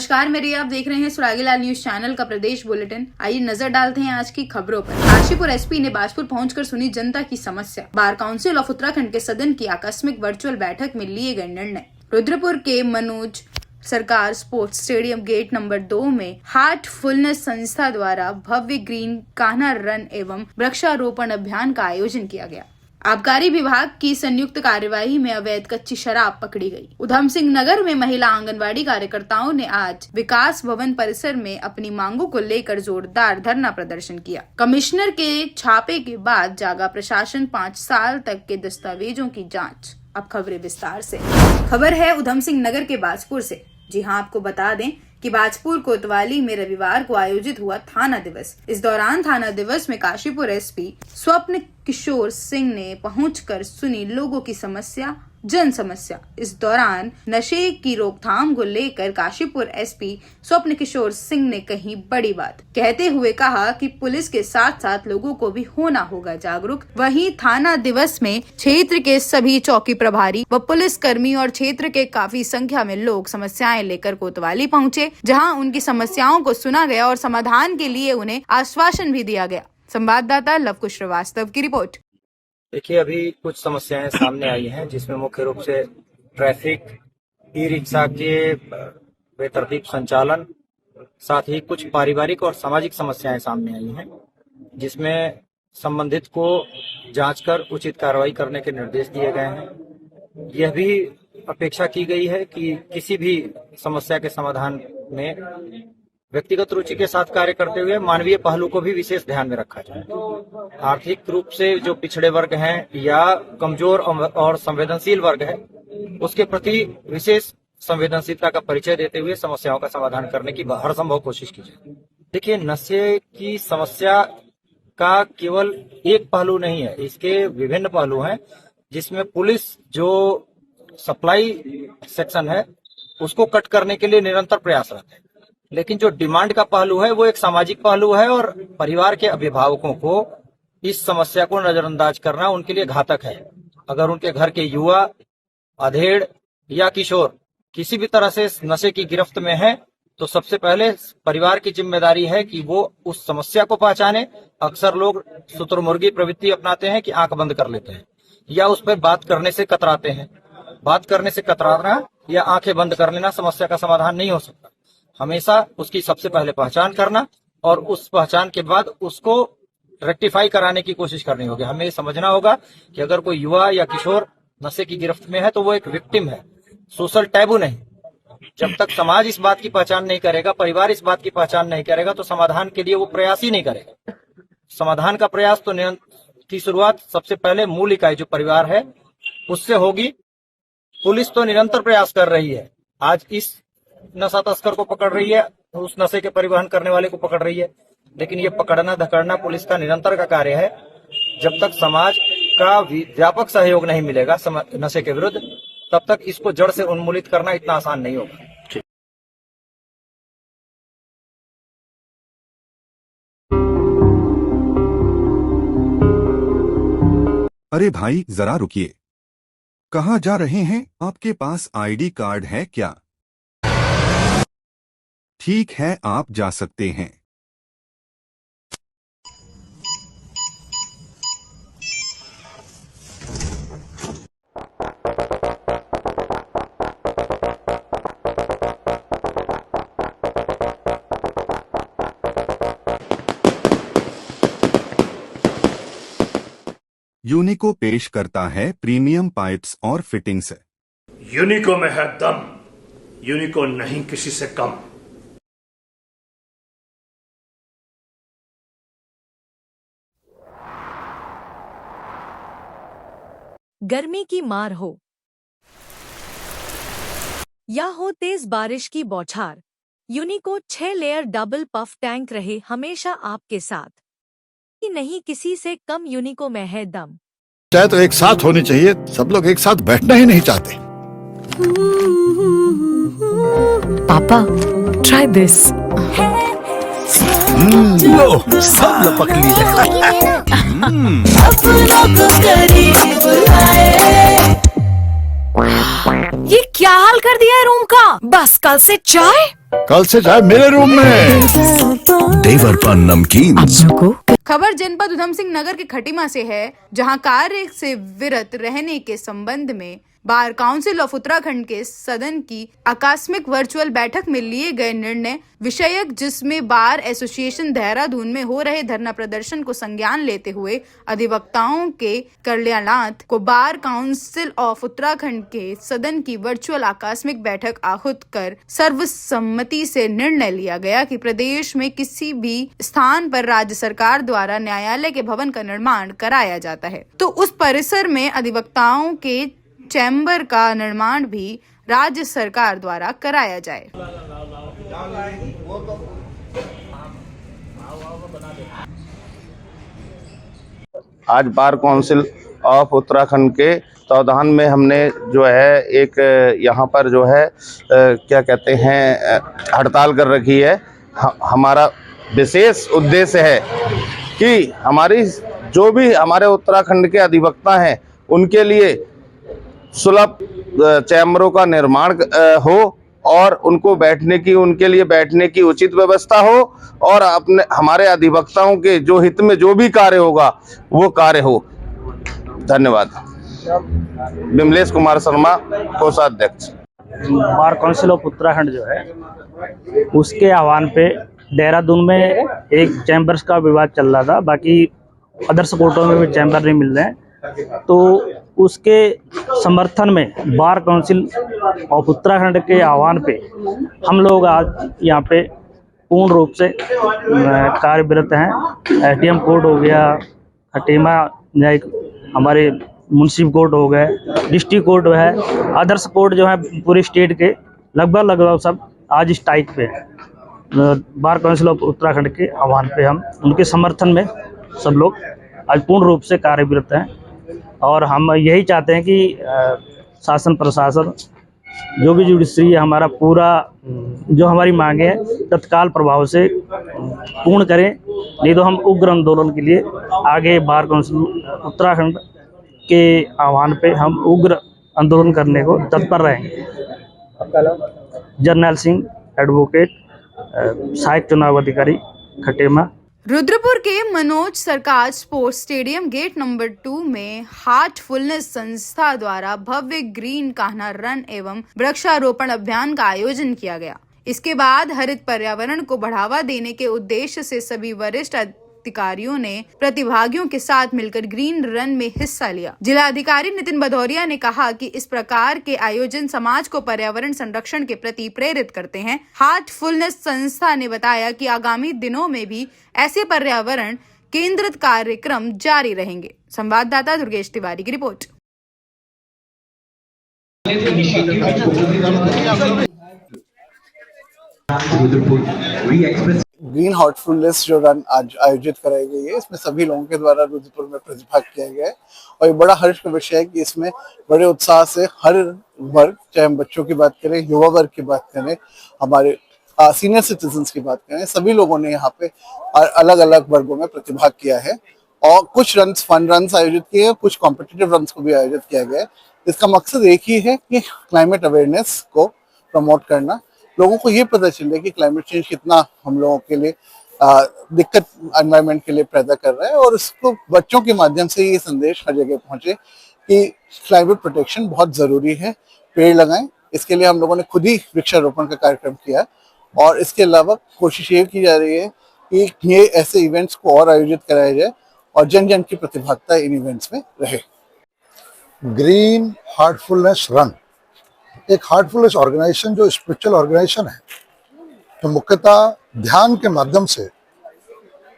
नमस्कार मेरे, आप देख रहे हैं सुरागीलाल न्यूज चैनल का प्रदेश बुलेटिन। आइए नजर डालते हैं आज की खबरों पर। काशीपुर एसपी ने बाजपुर पहुंचकर सुनी जनता की समस्या। बार काउंसिल ऑफ उत्तराखंड के सदन की आकस्मिक वर्चुअल बैठक में लिए गए निर्णय। रुद्रपुर के मनोज सरकार स्पोर्ट्स स्टेडियम गेट नंबर 2 में हार्टफुलनेस संस्था द्वारा भव्य ग्रीन कान्हा रन एवं वृक्षारोपण अभियान का आयोजन किया गया। आबकारी विभाग की संयुक्त कार्यवाही में अवैध कच्ची शराब पकड़ी गई। उधम सिंह नगर में महिला आंगनवाड़ी कार्यकर्ताओं ने आज विकास भवन परिसर में अपनी मांगों को लेकर जोरदार धरना प्रदर्शन किया। कमिश्नर के छापे के बाद जागा प्रशासन 5 साल तक के दस्तावेजों की जांच। अब खबरें विस्तार से। खबर है उधम सिंह नगर के बाजपुर से। जी हां, आपको बता दें कि बाजपुर कोतवाली में रविवार को आयोजित हुआ थाना दिवस। इस दौरान थाना दिवस में काशीपुर एसपी स्वप्न किशोर सिंह ने पहुंचकर सुनी लोगों की समस्या, जन समस्या। इस दौरान नशे की रोकथाम को लेकर काशीपुर एसपी स्वप्न किशोर सिंह ने कही बड़ी बात, कहते हुए कहा कि पुलिस के साथ साथ लोगों को भी होना होगा जागरूक। वहीं थाना दिवस में क्षेत्र के सभी चौकी प्रभारी व पुलिस कर्मी और क्षेत्र के काफी संख्या में लोग समस्याएं लेकर कोतवाली पहुंचे, जहां उनकी समस्याओं को सुना गया और समाधान के लिए उन्हें आश्वासन भी दिया गया। संवाददाता लवकुश श्रीवास्तव की रिपोर्ट। देखिए, अभी कुछ समस्याएं सामने आई हैं, जिसमें मुख्य रूप से ट्रैफिक, ई रिक्शा के बेतरतीब संचालन, साथ ही कुछ पारिवारिक और सामाजिक समस्याएं सामने आई हैं, जिसमें संबंधित को जांच कर उचित कार्रवाई करने के निर्देश दिए गए हैं। यह भी अपेक्षा की गई है कि किसी भी समस्या के समाधान में व्यक्तिगत रुचि के साथ कार्य करते हुए मानवीय पहलू को भी विशेष ध्यान में रखा जाए। आर्थिक रूप से जो पिछड़े वर्ग हैं या कमजोर और संवेदनशील वर्ग है, उसके प्रति विशेष संवेदनशीलता का परिचय देते हुए समस्याओं का समाधान करने की हर संभव कोशिश की जाए। देखिए, नशे की समस्या का केवल एक पहलू नहीं है, इसके विभिन्न पहलू हैं, जिसमें पुलिस जो सप्लाई सेक्शन है उसको कट करने के लिए निरंतर प्रयासरत है। लेकिन जो डिमांड का पहलू है वो एक सामाजिक पहलू है, और परिवार के अभिभावकों को इस समस्या को नजरअंदाज करना उनके लिए घातक है। अगर उनके घर के युवा, अधेड़ या किशोर किसी भी तरह से नशे की गिरफ्त में है, तो सबसे पहले परिवार की जिम्मेदारी है कि वो उस समस्या को पहचाने। अक्सर लोग शुतुरमुर्गी प्रवृत्ति अपनाते हैं कि आंख बंद कर लेते हैं या उस पर बात करने से कतराते हैं। बात करने से कतराना या आंखें बंद कर लेना समस्या का समाधान नहीं हो सकता। हमेशा उसकी सबसे पहले पहचान करना और उस पहचान के बाद उसको रेक्टिफाई कराने की कोशिश करनी होगी। हमें ये समझना होगा कि अगर कोई युवा या किशोर नशे की गिरफ्त में है तो वो एक विक्टिम है, सोशल टैबू नहीं। जब तक समाज इस बात की पहचान नहीं करेगा, परिवार इस बात की पहचान नहीं करेगा, तो समाधान के लिए वो प्रयास ही नहीं करेगा। समाधान का प्रयास तो की शुरुआत सबसे पहले मूल इकाई जो परिवार है उससे होगी। पुलिस तो निरंतर प्रयास कर रही है, आज इस नशा तस्कर को पकड़ रही है, उस नशे के परिवहन करने वाले को पकड़ रही है, लेकिन ये पकड़ना धकड़ना पुलिस का निरंतर का कार्य है। जब तक समाज का व्यापक सहयोग नहीं मिलेगा नशे के विरुद्ध, तब तक इसको जड़ से उन्मूलित करना इतना आसान नहीं होगा। अरे भाई, जरा रुकिए। कहाँ जा रहे हैं? आपके पास आईडी कार्ड है क्या? ठीक है, आप जा सकते हैं। यूनिको पेश करता है प्रीमियम पाइप्स और फिटिंग्स। यूनिको में है दम, यूनिको नहीं किसी से कम। गर्मी की मार हो या हो तेज बारिश की बौछार, यूनिको 6 लेयर डबल पफ टैंक रहे हमेशा आपके साथ। नहीं किसी से कम, यूनिको में है दम। चाहे तो एक साथ होनी चाहिए, सब लोग एक साथ बैठना ही नहीं चाहते। पापा, ट्राई दिस। लो, सब लपक लिए। ये क्या हाल कर दिया है रूम का? बस कल से चाय कल से चाय मेरे रूम में। देवर पान नमकीन को खबर जनपद उधम सिंह नगर के खटीमा से है, जहां कार्य से विरत रहने के संबंध में बार काउंसिल ऑफ उत्तराखंड के सदन की आकस्मिक वर्चुअल बैठक में लिए गए निर्णय विषयक, जिसमें बार एसोसिएशन देहरादून में हो रहे धरना प्रदर्शन को संज्ञान लेते हुए अधिवक्ताओं के कल्याणार्थ को बार काउंसिल ऑफ उत्तराखंड के सदन की वर्चुअल आकस्मिक बैठक आहूत कर सर्वसम्मति से निर्णय लिया गया कि प्रदेश में किसी भी स्थान पर राज्य सरकार द्वारा न्यायालय के भवन का निर्माण कराया जाता है तो उस परिसर में अधिवक्ताओं के चैम्बर का निर्माण भी राज्य सरकार द्वारा कराया जाए। आज बार काउंसिल ऑफ उत्तराखंड के तत्वाधान में हमने जो है एक यहाँ पर जो है क्या कहते हैं हड़ताल कर रखी है। हमारा विशेष उद्देश्य है कि हमारी जो भी हमारे उत्तराखंड के अधिवक्ता हैं उनके लिए सुलभ चैम्बरों का निर्माण हो और उनके लिए बैठने की उचित व्यवस्था हो और अपने हमारे अधिवक्ताओं के जो हित में जो भी कार्य होगा वो कार्य हो। धन्यवाद। विमलेश कुमार शर्मा, कोषाध्यक्ष। बार काउंसिल ऑफ उत्तराखंड जो है उसके आह्वान पे देहरादून में एक चैम्बर्स का विवाद चल रहा था, बाकी अदर्स कोर्टों में भी चैम्बर नहीं मिल रहे हैं, तो उसके समर्थन में बार काउंसिल ऑफ उत्तराखंड के आह्वान पे हम लोग आज यहाँ पे पूर्ण रूप से कार्यरत हैं। एटीएम कोर्ट हो गया, खटीमा न्यायिक हमारे म्युनिसिपल कोर्ट हो गए, डिस्ट्रिक्ट कोर्ट है, अदर्स कोर्ट जो है पूरे स्टेट के लगभग सब आज स्ट्राइक पे हैं। बार काउंसिल ऑफ उत्तराखंड के आह्वान पे हम उनके समर्थन में सब लोग आज पूर्ण रूप से कार्यरत हैं और हम यही चाहते हैं कि शासन प्रशासन जो भी जुडिशरी हमारा पूरा जो हमारी मांगे हैं तत्काल प्रभाव से पूर्ण करें, नहीं तो हम उग्र आंदोलन के लिए आगे बार काउंसिल उत्तराखंड के आह्वान पे हम उग्र आंदोलन करने को तत्पर रहेंगे। जर्नैल सिंह, एडवोकेट, सहायक चुनाव अधिकारी, खटीमा। रुद्रपुर के मनोज सरकार स्पोर्ट्स स्टेडियम गेट नंबर 2 में हार्टफुलनेस संस्था द्वारा भव्य ग्रीन कान्हा रन एवं वृक्षारोपण अभियान का आयोजन किया गया। इसके बाद हरित पर्यावरण को बढ़ावा देने के उद्देश्य से सभी वरिष्ठ अधिकारियों ने प्रतिभागियों के साथ मिलकर ग्रीन रन में हिस्सा लिया। जिलाधिकारी नितिन भदौरिया ने कहा कि इस प्रकार के आयोजन समाज को पर्यावरण संरक्षण के प्रति प्रेरित करते हैं। हार्टफुलनेस संस्था ने बताया कि आगामी दिनों में भी ऐसे पर्यावरण केंद्रित कार्यक्रम जारी रहेंगे। संवाददाता दुर्गेश तिवारी की रिपोर्ट। ग्रीन हार्टफुलनेस जो रन आज आयोजित कराई गई है, इसमें सभी लोगों के द्वारा रुद्रपुर में प्रतिभाग किया गया है और ये बड़ा हर्ष का विषय है कि इसमें बड़े उत्साह से हर वर्ग, चाहे हम बच्चों की बात करें, युवा वर्ग की बात करें, हमारे सीनियर सिटीजन्स की बात करें, सभी लोगों ने यहाँ पे अलग अलग वर्गों में प्रतिभाग किया है और कुछ रन्स फन रन्स आयोजित किए हैं, कुछ कॉम्पिटिटिव रन्स को भी आयोजित किया गया है। इसका मकसद एक ही है कि क्लाइमेट अवेयरनेस को प्रमोट करना, लोगों को ये पता चले कि क्लाइमेट चेंज कितना हम लोगों के लिए दिक्कत एनवायरनमेंट के लिए पैदा कर रहा है और उसको बच्चों के माध्यम से ये संदेश हर जगह पहुंचे कि क्लाइमेट प्रोटेक्शन बहुत जरूरी है, पेड़ लगाएं। इसके लिए हम लोगों ने खुद ही वृक्षारोपण का कार्यक्रम किया और इसके अलावा कोशिश ये की जा रही है कि ये ऐसे इवेंट्स को और आयोजित कराया जाए और जन जन की प्रतिभागिता इन इवेंट्स में रहे। ग्रीन हार्टफुलनेस रन एक हार्टफुलनेस ऑर्गेनाइजेशन जो स्पिरिचुअल ऑर्गेनाइजेशन है, तो मुख्यतः ध्यान के माध्यम से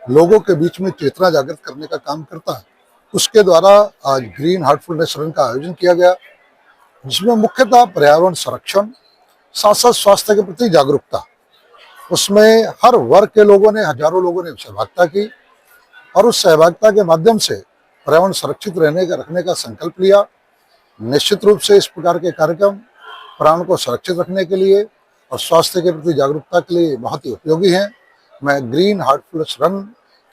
लोगों के बीच में चेतना जागृत करने का काम करता है। उसके द्वारा आज ग्रीन हार्टफुलनेस रन का आयोजन किया गया, जिसमें मुख्यतः पर्यावरण संरक्षण, साथ साथ स्वास्थ्य के प्रति जागरूकता, उसमें हर वर्ग के लोगों ने, हजारों लोगों ने सहभागिता की और उस सहभागिता के माध्यम से पर्यावरण सुरक्षित रखने का संकल्प लिया। निश्चित रूप से इस प्रकार के कार्यक्रम प्राण को सुरक्षित रखने के लिए और स्वास्थ्य के प्रति जागरूकता के लिए बहुत ही उपयोगी हैं। मैं ग्रीन हार्टफुलनेस रन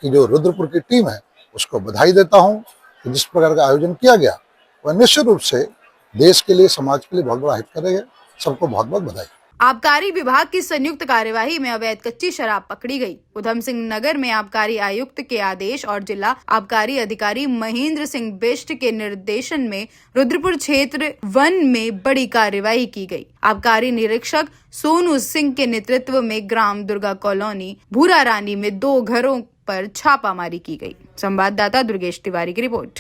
की जो रुद्रपुर की टीम है उसको बधाई देता हूं कि जिस प्रकार का आयोजन किया गया वह निश्चित रूप से देश के लिए, समाज के लिए बहुत बड़ा हित करेगा। सबको बहुत बहुत बधाई। आबकारी विभाग की संयुक्त कार्यवाही में अवैध कच्ची शराब पकड़ी गई। उधम सिंह नगर में आबकारी आयुक्त के आदेश और जिला आबकारी अधिकारी महेंद्र सिंह बिष्ट के निर्देशन में रुद्रपुर क्षेत्र 1 में बड़ी कार्यवाही की गई। आबकारी निरीक्षक सोनू सिंह के नेतृत्व में ग्राम दुर्गा कॉलोनी भूरा रानी में 2 घरों पर छापामारी की गई। संवाददाता दुर्गेश तिवारी की रिपोर्ट।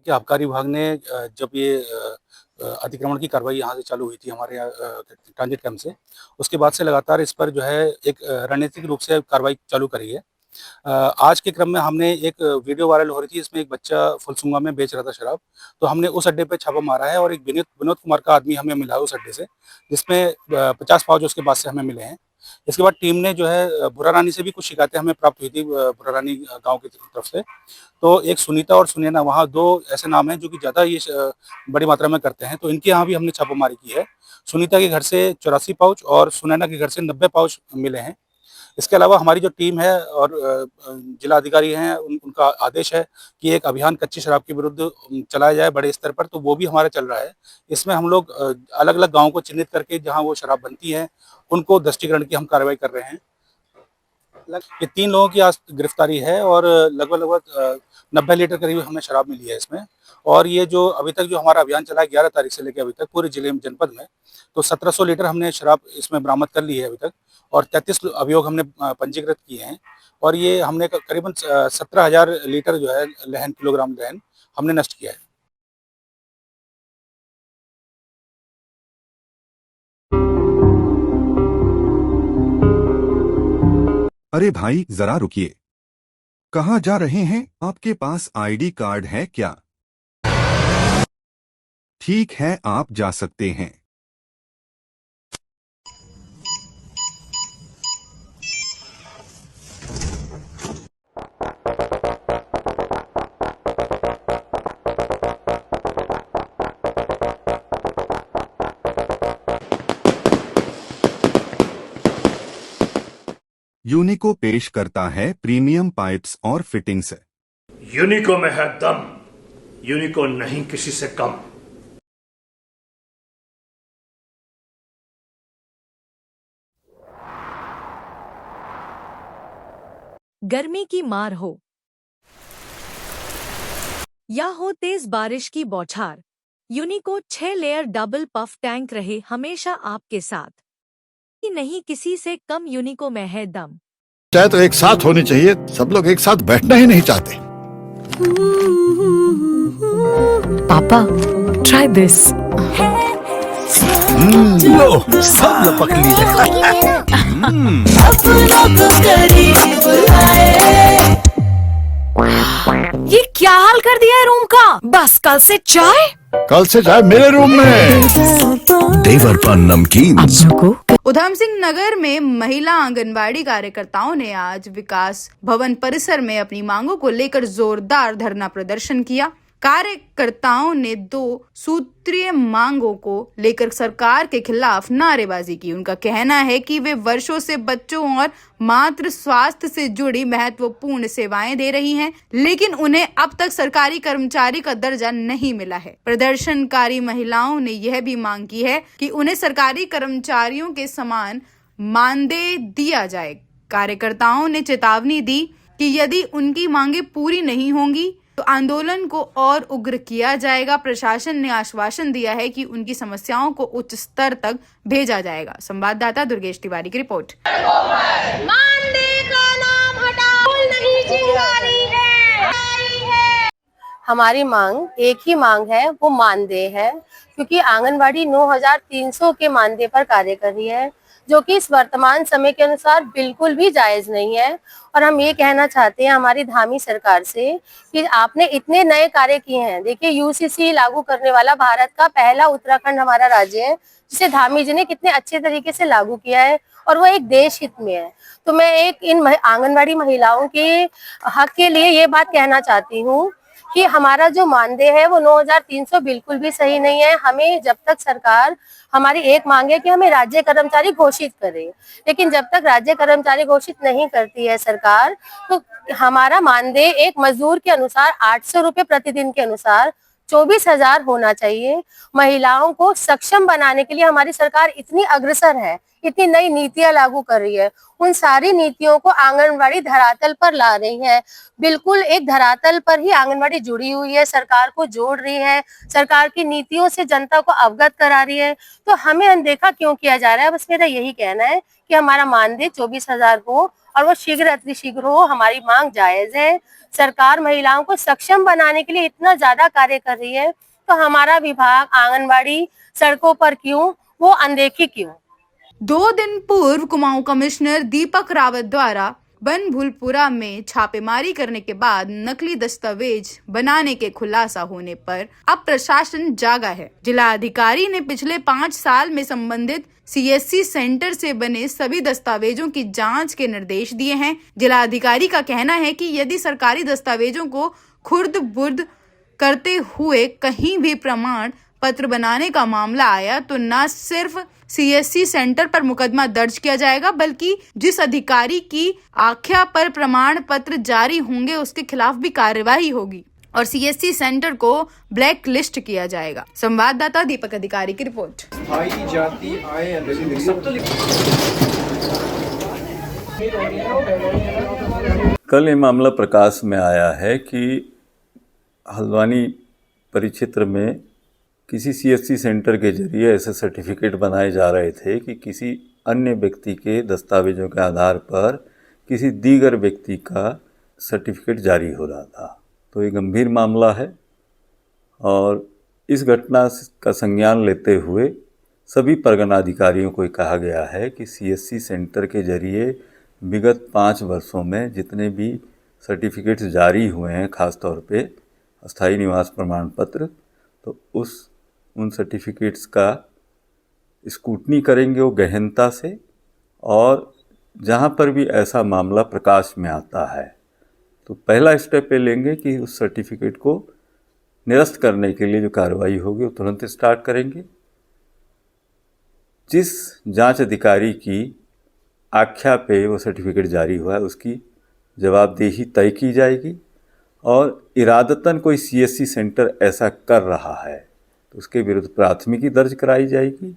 कि आबकारी विभाग ने जब ये अतिक्रमण की कार्रवाई यहाँ से चालू हुई थी हमारे यहाँ ट्रांजिट कैंप से, उसके बाद से लगातार इस पर जो है एक रणनीतिक रूप से कार्रवाई चालू करी है। आज के क्रम में हमने एक वीडियो वायरल हो रही थी, इसमें एक बच्चा फुलसुंगा में बेच रहा था शराब, तो हमने उस अड्डे पे छापा मारा है और एक विनोद कुमार का आदमी हमें मिला उस अड्डे से, जिसमें 50 पाउच उसके पास से हमें मिले हैं। इसके बाद टीम ने जो है भूरा रानी से भी कुछ शिकायतें हमें प्राप्त हुई थी, भूरा रानी गाँव की तरफ से। तो एक सुनीता और सुनैना, वहाँ 2 ऐसे नाम हैं जो कि ज़्यादा ये बड़ी मात्रा में करते हैं, तो इनके यहाँ भी हमने छापामारी की है। सुनीता के घर से 84 पाउच और सुनैना के घर से 90 पाउच मिले हैं। इसके अलावा हमारी जो टीम है और जिला अधिकारी हैं, उनका आदेश है कि एक अभियान कच्ची शराब के विरुद्ध चलाया जाए बड़े स्तर पर, तो वो भी हमारा चल रहा है। इसमें हम लोग अलग अलग गाँव को चिन्हित करके जहाँ वो शराब बनती है उनको दष्टीकरण की हम कार्रवाई कर रहे हैं। ये 3 लोगों की आज गिरफ्तारी है और लगभग 90 लीटर करीब हमें शराब मिली है इसमें। और ये जो अभी तक जो हमारा अभियान चला है 11 तारीख से लेकर अभी तक पूरे जिले में, जनपद में, तो 1700 लीटर हमने शराब इसमें बरामद कर ली है अभी तक, और 33 अभियोग हमने पंजीकृत किए हैं। और ये हमने करीबन 17,000 लीटर जो है किलोग्राम लहन हमने नष्ट किया है। अरे भाई जरा रुकिए, कहाँ जा रहे हैं? आपके पास आईडी कार्ड है क्या? ठीक है, आप जा सकते हैं। यूनिको पेश करता है प्रीमियम पाइप्स और फिटिंग्स। यूनिको में है दम, यूनिको नहीं किसी से कम। गर्मी की मार हो या हो तेज बारिश की बौछार, यूनिको 6 लेयर डबल पफ टैंक रहे हमेशा आपके साथ। नहीं किसी से कम यूनिको में है दम। चाहे तो एक साथ होनी चाहिए, सब लोग एक साथ बैठना ही नहीं चाहते। पापा ट्राई दिस। लो सब लपक लिए। ये क्या हाल कर दिया है रूम का? बस कल से चाय मेरे रूम में। देवर पान नमकीन। उधम सिंह नगर में महिला आंगनबाड़ी कार्यकर्ताओं ने आज विकास भवन परिसर में अपनी मांगों को लेकर जोरदार धरना प्रदर्शन किया। कार्यकर्ताओं ने 2 सूत्रीय मांगों को लेकर सरकार के खिलाफ नारेबाजी की। उनका कहना है कि वे वर्षों से बच्चों और मातृ स्वास्थ्य से जुड़ी महत्वपूर्ण सेवाएं दे रही हैं, लेकिन उन्हें अब तक सरकारी कर्मचारी का दर्जा नहीं मिला है। प्रदर्शनकारी महिलाओं ने यह भी मांग की है कि उन्हें सरकारी कर्मचारियों के समान मानदेय दिया जाए। कार्यकर्ताओं ने चेतावनी दी कि यदि उनकी मांगे पूरी नहीं होंगी तो आंदोलन को और उग्र किया जाएगा। प्रशासन ने आश्वासन दिया है कि उनकी समस्याओं को उच्च स्तर तक भेजा जाएगा। संवाददाता दुर्गेश तिवारी की रिपोर्ट। मानदेय का नाम हटाओ, नहीं चिंगारी है। हमारी मांग एक ही मांग है, वो मानदेय है, क्योंकि आंगनवाड़ी 9,300 के मानदेय पर कार्य कर रही है, जो कि इस वर्तमान समय के अनुसार बिल्कुल भी जायज नहीं है। और हम ये कहना चाहते हैं हमारी धामी सरकार से कि आपने इतने नए कार्य किए हैं। देखिए, यूसीसी लागू करने वाला भारत का पहला उत्तराखंड हमारा राज्य है, जिसे धामी जी ने कितने अच्छे तरीके से लागू किया है, और वो एक देश हित में है। तो मैं एक इन आंगनवाड़ी महिलाओं के हक के लिए ये बात कहना चाहती हूँ कि हमारा जो मानदेय है वो 9,300 बिल्कुल भी सही नहीं है। हमें जब तक सरकार, हमारी एक मांग है कि हमें राज्य कर्मचारी घोषित करे, लेकिन जब तक राज्य कर्मचारी घोषित नहीं करती है सरकार, तो हमारा मानदेय एक मजदूर के अनुसार 800 रुपए प्रतिदिन के अनुसार 24,000 होना चाहिए। महिलाओं को सक्षम बनाने के लिए हमारी सरकार इतनी अग्रसर है, इतनी नई नीतियां लागू कर रही है, उन सारी नीतियों को आंगनवाड़ी धरातल पर ला रही है। बिल्कुल एक धरातल पर ही आंगनवाड़ी जुड़ी हुई है, सरकार को जोड़ रही है, सरकार की नीतियों से जनता को अवगत करा रही है। तो हमें अनदेखा क्यों किया जा रहा है? बस मेरा यही कहना है कि हमारा मानदेय 24,000 हो और वो शीघ्र अतिशीघ्र हो। हमारी मांग जायज है। सरकार महिलाओं को सक्षम बनाने के लिए इतना ज्यादा कार्य कर रही है, तो हमारा विभाग आंगनवाड़ी सड़कों पर क्यों, वो अनदेखी क्यों? 2 दिन पूर्व कुमाऊं कमिश्नर दीपक रावत द्वारा बनभूलपुरा में छापेमारी करने के बाद नकली दस्तावेज बनाने के खुलासा होने पर अब प्रशासन जागा है। जिलाधिकारी ने पिछले 5 साल में संबंधित CSC सेंटर से बने सभी दस्तावेजों की जांच के निर्देश दिए हैं। जिलाधिकारी का कहना है कि यदि सरकारी दस्तावेजों को खुर्द बुर्द करते हुए कहीं भी प्रमाण पत्र बनाने का मामला आया तो न सिर्फ CSC सेंटर पर मुकदमा दर्ज किया जाएगा, बल्कि जिस अधिकारी की आख्या पर प्रमाण पत्र जारी होंगे उसके खिलाफ भी कार्यवाही होगी और CSC सेंटर को ब्लैक लिस्ट किया जाएगा। संवाददाता दीपक अधिकारी की रिपोर्ट। कल ये मामला प्रकाश में आया है कि हल्द्वानी परिक्षेत्र में किसी CSC सेंटर के जरिए ऐसे सर्टिफिकेट बनाए जा रहे थे कि किसी अन्य व्यक्ति के दस्तावेजों के आधार पर किसी दीगर व्यक्ति का सर्टिफिकेट जारी हो रहा था। तो ये गंभीर मामला है और इस घटना का संज्ञान लेते हुए सभी परगना अधिकारियों को कहा गया है कि CSC सेंटर के जरिए विगत 5 वर्षों में जितने भी सर्टिफिकेट्स जारी हुए हैं, ख़ासतौर पे अस्थायी निवास प्रमाण पत्र, तो उन सर्टिफिकेट्स का स्क्रूटनी करेंगे वो गहनता से, और जहाँ पर भी ऐसा मामला प्रकाश में आता है तो पहला स्टेप ये लेंगे कि उस सर्टिफिकेट को निरस्त करने के लिए जो कार्रवाई होगी वो तुरंत स्टार्ट करेंगे। जिस जांच अधिकारी की आख्या पे वो सर्टिफिकेट जारी हुआ है उसकी जवाबदेही तय की जाएगी, और इरादतन कोई CSC सेंटर ऐसा कर रहा है तो उसके विरुद्ध प्राथमिकी दर्ज कराई जाएगी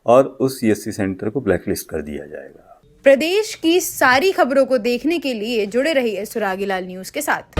और उस CSC सेंटर को ब्लैकलिस्ट कर दिया जाएगा। प्रदेश की सारी खबरों को देखने के लिए जुड़े रहिए सुरागीलाल न्यूज के साथ।